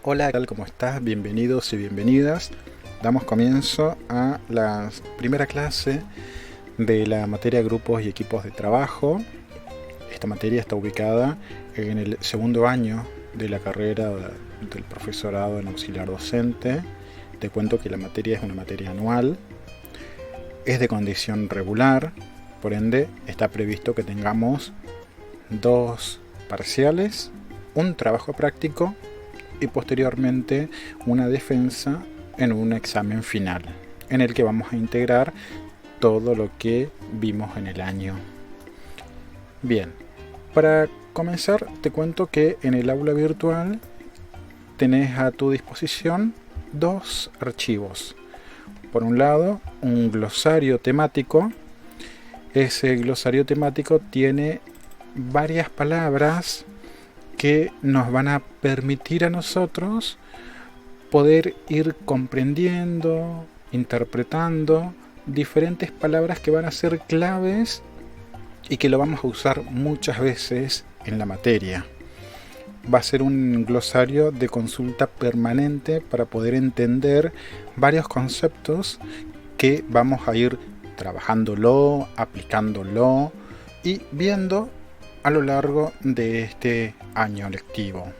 Hola, ¿qué tal? ¿Cómo estás? Bienvenidos y bienvenidas. Damos comienzo a la primera clase de la materia Grupos y Equipos de Trabajo. Esta materia está ubicada en el segundo año de la carrera del profesorado en auxiliar docente. Te cuento que la materia es una materia anual, es de condición regular, por ende está previsto que tengamos 2 parciales, un trabajo práctico y posteriormente una defensa en un examen final, en el que vamos a integrar todo lo que vimos en el año. Bien, para comenzar te cuento que en el aula virtual tenés a tu disposición 2 archivos. Por un lado, un glosario temático. Ese glosario temático tiene varias palabras que nos van a permitir a nosotros poder ir comprendiendo, interpretando diferentes palabras que van a ser claves y que lo vamos a usar muchas veces en la materia. Va a ser un glosario de consulta permanente para poder entender varios conceptos que vamos a ir trabajándolo, aplicándolo y viendo a lo largo de este año lectivo.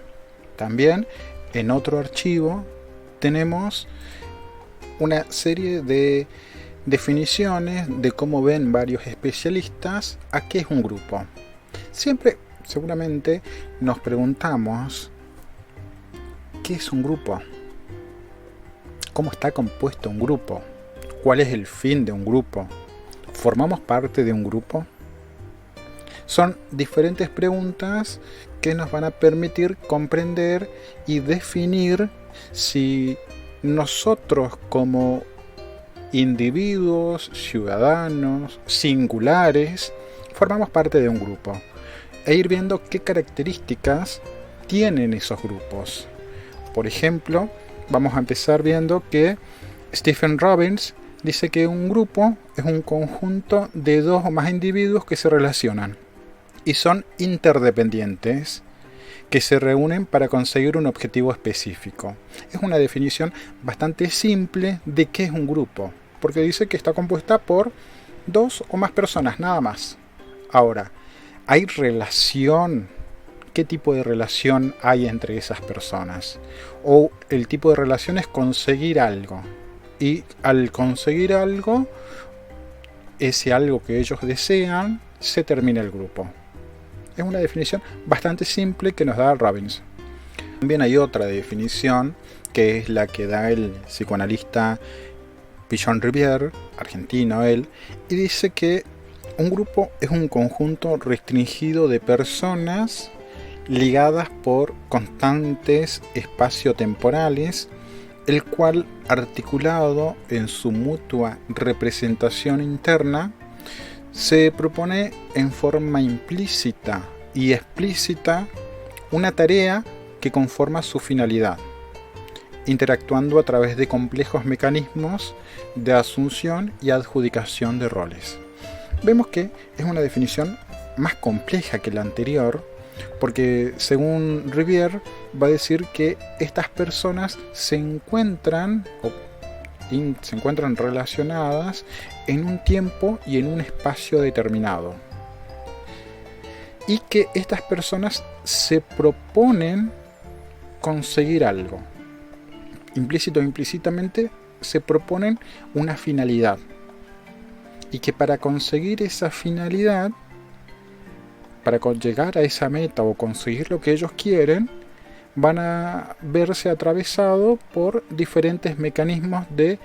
También en otro archivo tenemos una serie de definiciones de cómo ven varios especialistas a qué es un grupo. Siempre, seguramente, nos preguntamos ¿qué es un grupo? ¿Cómo está compuesto un grupo? ¿Cuál es el fin de un grupo? ¿Formamos parte de un grupo? Son diferentes preguntas que nos van a permitir comprender y definir si nosotros como individuos, ciudadanos, singulares, formamos parte de un grupo e ir viendo qué características tienen esos grupos. Por ejemplo, vamos a empezar viendo que Stephen Robbins dice que un grupo es un conjunto de 2 o más individuos que se relacionan y son interdependientes, que se reúnen para conseguir un objetivo específico. Es una definición bastante simple de qué es un grupo, porque dice que está compuesta por 2 o más personas, nada más. Ahora, ¿hay relación? ¿Qué tipo de relación hay entre esas personas? O el tipo de relación es conseguir algo. Y al conseguir algo, ese algo que ellos desean, se termina el grupo. Es una definición bastante simple que nos da Robbins. También hay otra definición que es la que da el psicoanalista Pichon Rivière, argentino él, y dice que un grupo es un conjunto restringido de personas ligadas por constantes espacio-temporales, el cual, articulado en su mutua representación interna, se propone en forma implícita y explícita una tarea que conforma su finalidad, interactuando a través de complejos mecanismos de asunción y adjudicación de roles. Vemos que es una definición más compleja que la anterior, porque según Rivière va a decir que estas personas se encuentran relacionadas en un tiempo y en un espacio determinado, y que estas personas se proponen conseguir algo. Implícito o implícitamente se proponen una finalidad, y que para conseguir esa finalidad, para llegar a esa meta o conseguir lo que ellos quieren, van a verse atravesados por diferentes mecanismos de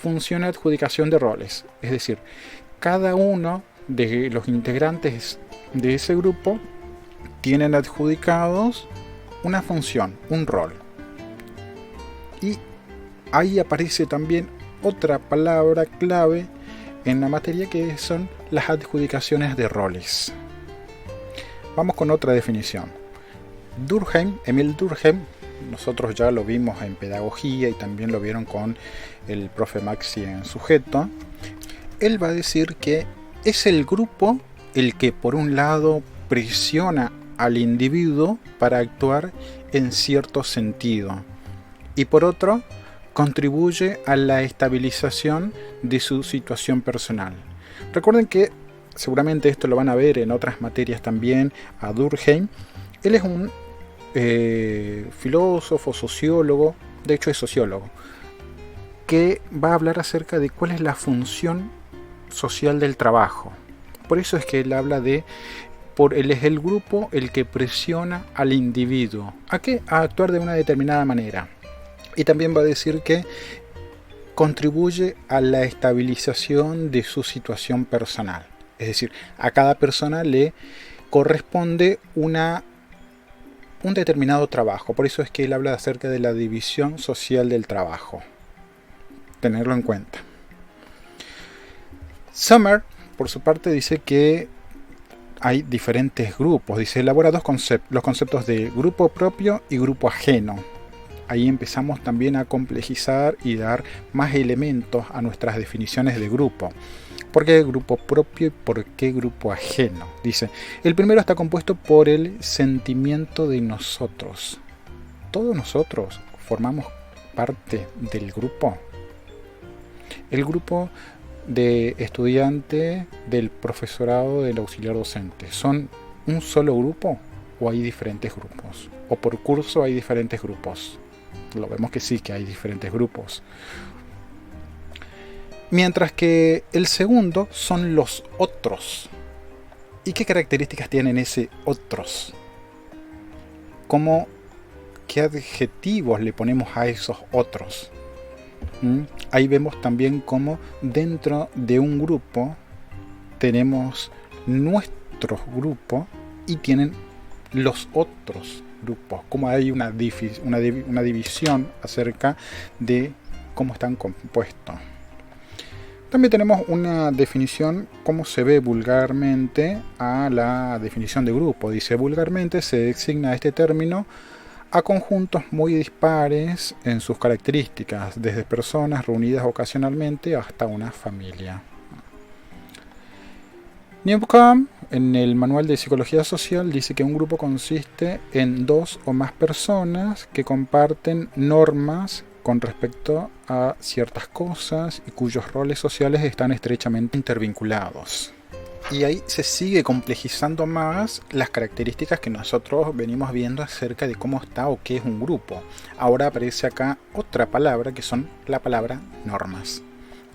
función y adjudicación de roles. Es decir, cada uno de los integrantes de ese grupo tienen adjudicados una función, un rol. Y ahí aparece también otra palabra clave en la materia, que son las adjudicaciones de roles. Vamos con otra definición. Emil Durkheim, nosotros ya lo vimos en pedagogía y también lo vieron con el profe Maxi en sujeto. Él va a decir que es el grupo el que por un lado presiona al individuo para actuar en cierto sentido, y por otro, contribuye a la estabilización de su situación personal. Recuerden que seguramente esto lo van a ver en otras materias también a Durkheim. Él es un filósofo, sociólogo, de hecho es sociólogo, que va a hablar acerca de cuál es la función social del trabajo. Por eso es que él habla de, él es el grupo el que presiona al individuo. ¿A qué? A actuar de una determinada manera. Y también va a decir que contribuye a la estabilización de su situación personal. Es decir, a cada persona le corresponde un determinado trabajo. Por eso es que él habla acerca de la división social del trabajo. Tenerlo en cuenta. Sommer, por su parte, dice que hay diferentes grupos. Dice, elabora los conceptos de grupo propio y grupo ajeno. Ahí empezamos también a complejizar y dar más elementos a nuestras definiciones de grupo. ¿Por qué grupo propio y por qué grupo ajeno? Dice, el primero está compuesto por el sentimiento de nosotros. Todos nosotros formamos parte del grupo. El grupo de estudiante, del profesorado, del auxiliar docente, ¿son un solo grupo o hay diferentes grupos? ¿O por curso hay diferentes grupos? Lo vemos que sí, que hay diferentes grupos. Mientras que el segundo son los otros. ¿Y qué características tienen ese otros? ¿Qué adjetivos le ponemos a esos otros? Ahí vemos también cómo dentro de un grupo tenemos nuestro grupo y tienen los otros grupos, como hay una división acerca de cómo están compuestos. También tenemos una definición, cómo se ve vulgarmente a la definición de grupo. Dice, vulgarmente se designa este término a conjuntos muy dispares en sus características, desde personas reunidas ocasionalmente hasta una familia. Newcomb, en el Manual de Psicología Social, dice que un grupo consiste en dos o más personas que comparten normas con respecto a ciertas cosas y cuyos roles sociales están estrechamente intervinculados. Y ahí se sigue complejizando más las características que nosotros venimos viendo acerca de cómo está o qué es un grupo. Ahora aparece acá otra palabra que son la palabra normas.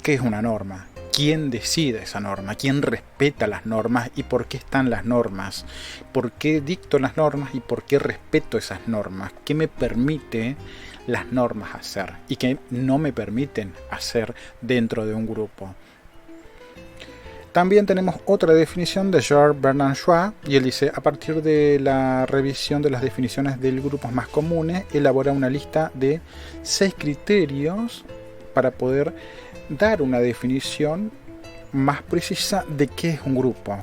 ¿Qué es una norma? ¿Quién decide esa norma? ¿Quién respeta las normas? ¿Y por qué están las normas? ¿Por qué dicto las normas y por qué respeto esas normas? ¿Qué me permite las normas hacer y qué no me permiten hacer dentro de un grupo? También tenemos otra definición de George Bernard Shaw, y él dice, a partir de la revisión de las definiciones de grupos más comunes, elabora una lista de 6 criterios para poder dar una definición más precisa de qué es un grupo.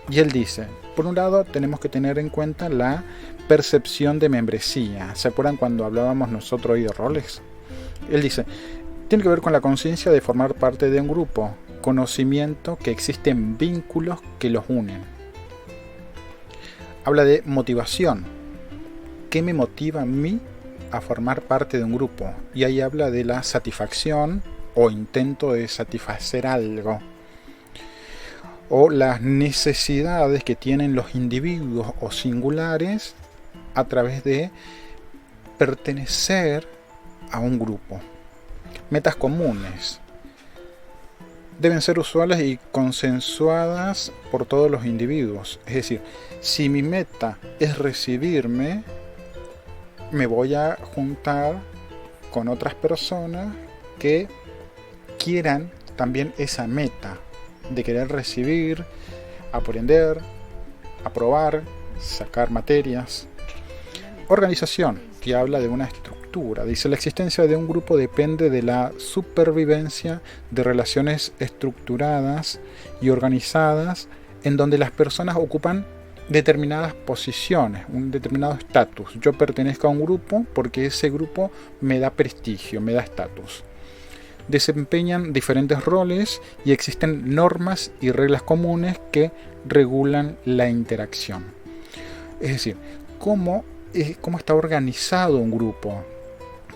Y él dice, por un lado tenemos que tener en cuenta la percepción de membresía. ¿Se acuerdan cuando hablábamos nosotros hoy de roles? Él dice, tiene que ver con la conciencia de formar parte de un grupo, conocimiento que existen vínculos que los unen. Habla de motivación. ¿Qué me motiva a mí a formar parte de un grupo? Y ahí habla de la satisfacción o intento de satisfacer algo, o las necesidades que tienen los individuos o singulares a través de pertenecer a un grupo. Metas comunes deben ser usuales y consensuadas por todos los individuos. Es decir, si mi meta es recibirme, me voy a juntar con otras personas que quieran también esa meta de querer recibir, aprender, aprobar, sacar materias. Organización, que habla de una estructura. Dice, la existencia de un grupo depende de la supervivencia de relaciones estructuradas y organizadas en donde las personas ocupan determinadas posiciones, un determinado estatus. Yo pertenezco a un grupo porque ese grupo me da prestigio, me da estatus. Desempeñan diferentes roles y existen normas y reglas comunes que regulan la interacción. Es decir, cómo está organizado un grupo.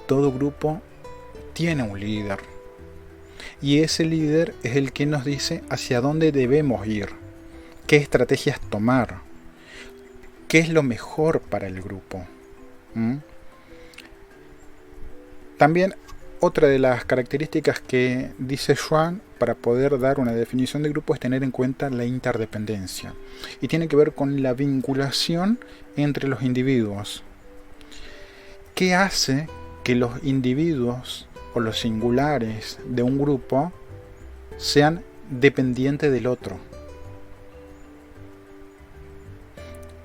todo grupo tiene un líder. Y ese líder es el que nos dice hacia dónde debemos ir, qué estrategias tomar, qué es lo mejor para el grupo. También otra de las características que dice Schwann para poder dar una definición de grupo es tener en cuenta la interdependencia. Y tiene que ver con la vinculación entre los individuos. ¿Qué hace que los individuos o los singulares de un grupo sean dependientes del otro?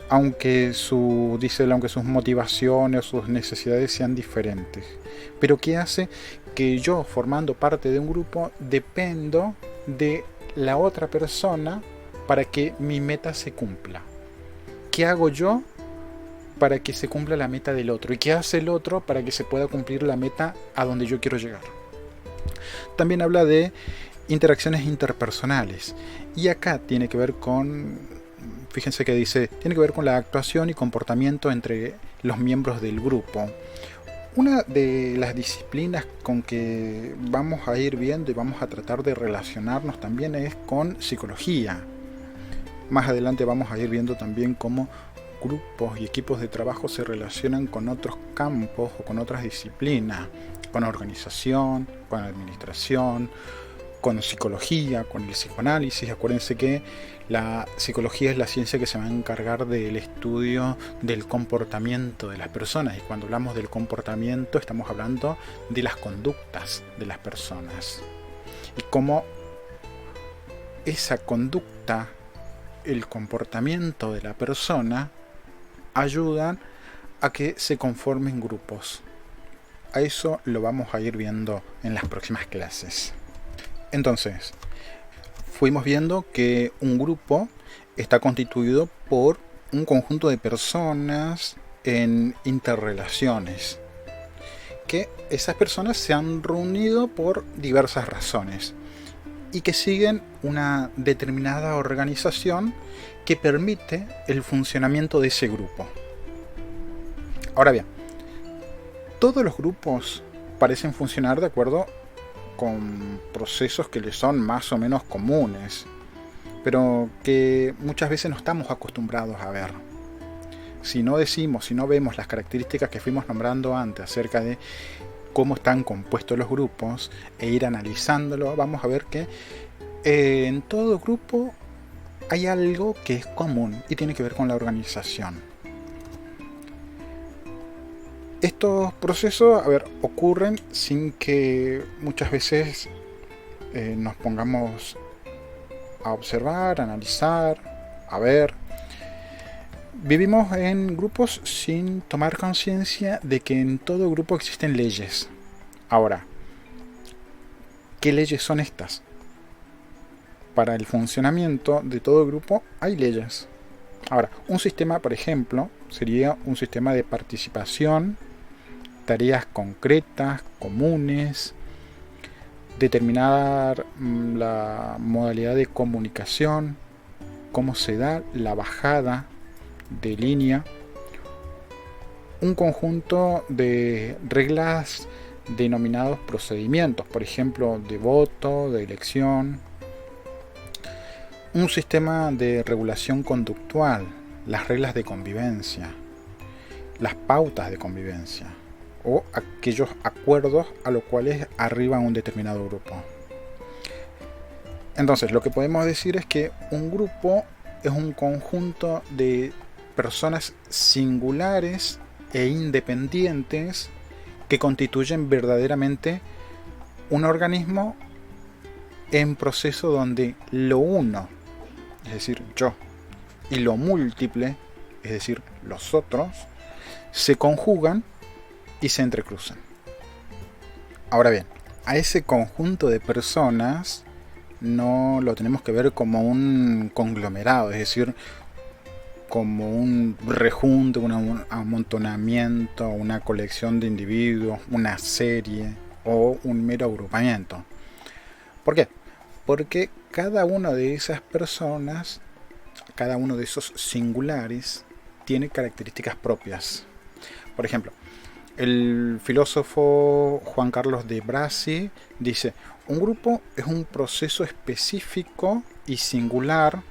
Aunque sus motivaciones o sus necesidades sean diferentes. Pero ¿qué hace que yo, formando parte de un grupo, dependo de la otra persona para que mi meta se cumpla? ¿Qué hago yo para que se cumpla la meta del otro? ¿Y qué hace el otro para que se pueda cumplir la meta a donde yo quiero llegar? También habla de interacciones interpersonales. Y acá tiene que ver con, fíjense que dice, tiene que ver con la actuación y comportamiento entre los miembros del grupo. Una de las disciplinas con que vamos a ir viendo y vamos a tratar de relacionarnos también es con psicología. Más adelante vamos a ir viendo también cómo grupos y equipos de trabajo se relacionan con otros campos o con otras disciplinas, con organización, con administración, con psicología, con el psicoanálisis. Acuérdense que la psicología es la ciencia que se va a encargar del estudio del comportamiento de las personas, y cuando hablamos del comportamiento estamos hablando de las conductas de las personas y cómo esa conducta, el comportamiento de la persona ayudan a que se conformen grupos. A eso lo vamos a ir viendo en las próximas clases. Entonces, fuimos viendo que un grupo está constituido por un conjunto de personas en interrelaciones, que esas personas se han reunido por diversas razones y que siguen una determinada organización que permite el funcionamiento de ese grupo. Ahora bien, todos los grupos parecen funcionar de acuerdo con procesos que les son más o menos comunes, pero que muchas veces no estamos acostumbrados a ver. Si no vemos las características que fuimos nombrando antes acerca de cómo están compuestos los grupos e ir analizándolo, vamos a ver que en todo grupo hay algo que es común y tiene que ver con la organización. Estos procesos, ocurren sin que muchas veces nos pongamos a observar, a analizar, a ver. Vivimos en grupos sin tomar conciencia de que en todo grupo existen leyes. Ahora, ¿qué leyes son estas? Para el funcionamiento de todo grupo hay leyes. Ahora, un sistema, por ejemplo, sería un sistema de participación, tareas concretas, comunes, determinar la modalidad de comunicación, cómo se da la bajada de línea, un conjunto de reglas denominados procedimientos, por ejemplo, de voto, de elección, un sistema de regulación conductual, las reglas de convivencia, las pautas de convivencia, o aquellos acuerdos a los cuales arriba un determinado grupo. Entonces, lo que podemos decir es que un grupo es un conjunto de personas singulares e independientes que constituyen verdaderamente un organismo en proceso donde lo uno, es decir, yo, y lo múltiple, es decir, los otros, se conjugan y se entrecruzan. Ahora bien, a ese conjunto de personas no lo tenemos que ver como un conglomerado, es decir, como un rejunte, un amontonamiento, una colección de individuos, una serie o un mero agrupamiento. ¿Por qué? Porque cada una de esas personas, cada uno de esos singulares, tiene características propias. Por ejemplo, El filósofo Juan Carlos de Brasi dice: un grupo es un proceso específico y singular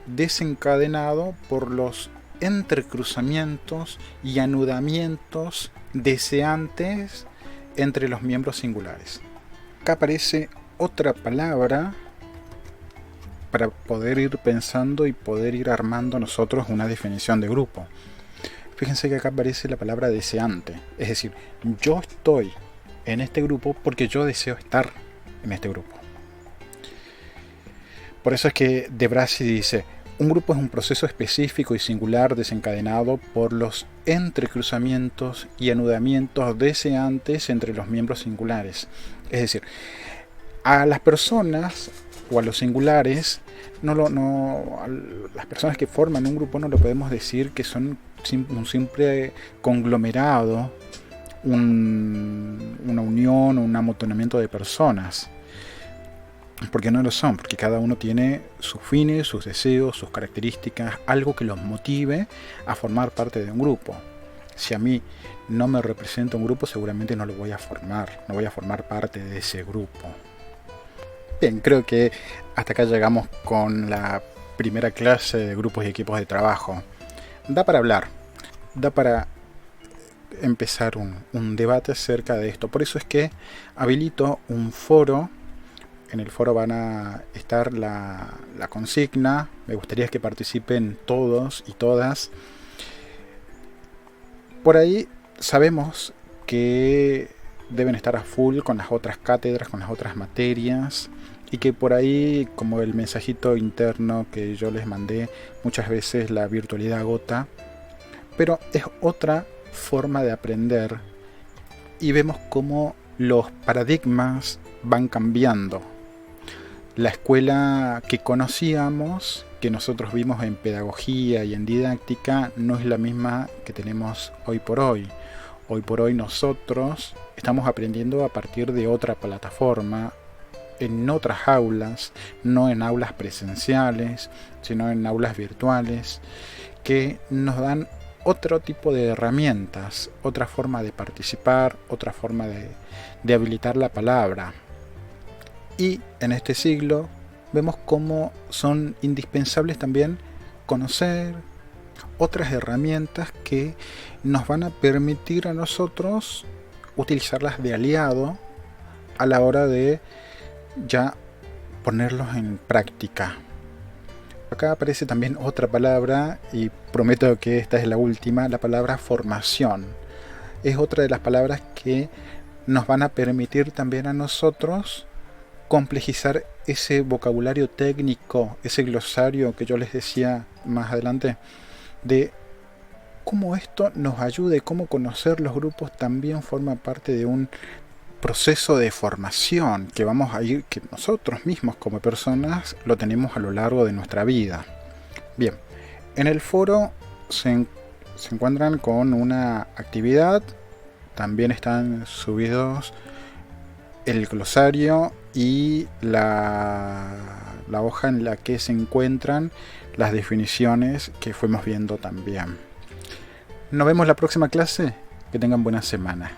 desencadenado por los entrecruzamientos y anudamientos deseantes entre los miembros singulares. Acá aparece otra palabra para poder ir pensando y poder ir armando nosotros una definición de grupo. Fíjense que acá aparece la palabra deseante, es decir, yo estoy en este grupo porque yo deseo estar en este grupo. Por eso es que De Brasi dice: un grupo es un proceso específico y singular desencadenado por los entrecruzamientos y anudamientos deseantes entre los miembros singulares. Es decir, a las personas o a los singulares, a las personas que forman un grupo no lo podemos decir que son un simple conglomerado, una unión o un amontonamiento de personas. Porque no lo son, porque cada uno tiene sus fines, sus deseos, sus características, algo que los motive a formar parte de un grupo. Si a mí no me representa un grupo, seguramente no lo voy a formar, no voy a formar parte de ese grupo. Bien, creo que hasta acá llegamos con la primera clase de grupos y equipos de trabajo. Da para hablar, da para empezar un debate acerca de esto. Por eso es que habilito un foro. En el foro van a estar la consigna. Me gustaría que participen todos y todas. Por ahí sabemos que deben estar a full con las otras cátedras, con las otras materias. Y que por ahí, como el mensajito interno que yo les mandé, muchas veces la virtualidad agota. Pero es otra forma de aprender. Y vemos cómo los paradigmas van cambiando. La escuela que conocíamos, que nosotros vimos en pedagogía y en didáctica, no es la misma que tenemos hoy por hoy. Hoy por hoy nosotros estamos aprendiendo a partir de otra plataforma, en otras aulas, no en aulas presenciales, sino en aulas virtuales, que nos dan otro tipo de herramientas, otra forma de participar, otra forma de habilitar la palabra. Y en este siglo vemos cómo son indispensables también conocer otras herramientas que nos van a permitir a nosotros utilizarlas de aliado a la hora de ya ponerlos en práctica. Acá aparece también otra palabra, y prometo que esta es la última, la palabra formación. Es otra de las palabras que nos van a permitir también a nosotros complejizar ese vocabulario técnico, ese glosario que yo les decía más adelante, de cómo esto nos ayude, cómo conocer los grupos también forma parte de un proceso de formación que vamos a ir, que nosotros mismos como personas lo tenemos a lo largo de nuestra vida. Bien, en el foro se encuentran con una actividad, también están subidos el glosario y la hoja en la que se encuentran las definiciones que fuimos viendo también. Nos vemos la próxima clase. Que tengan buena semana.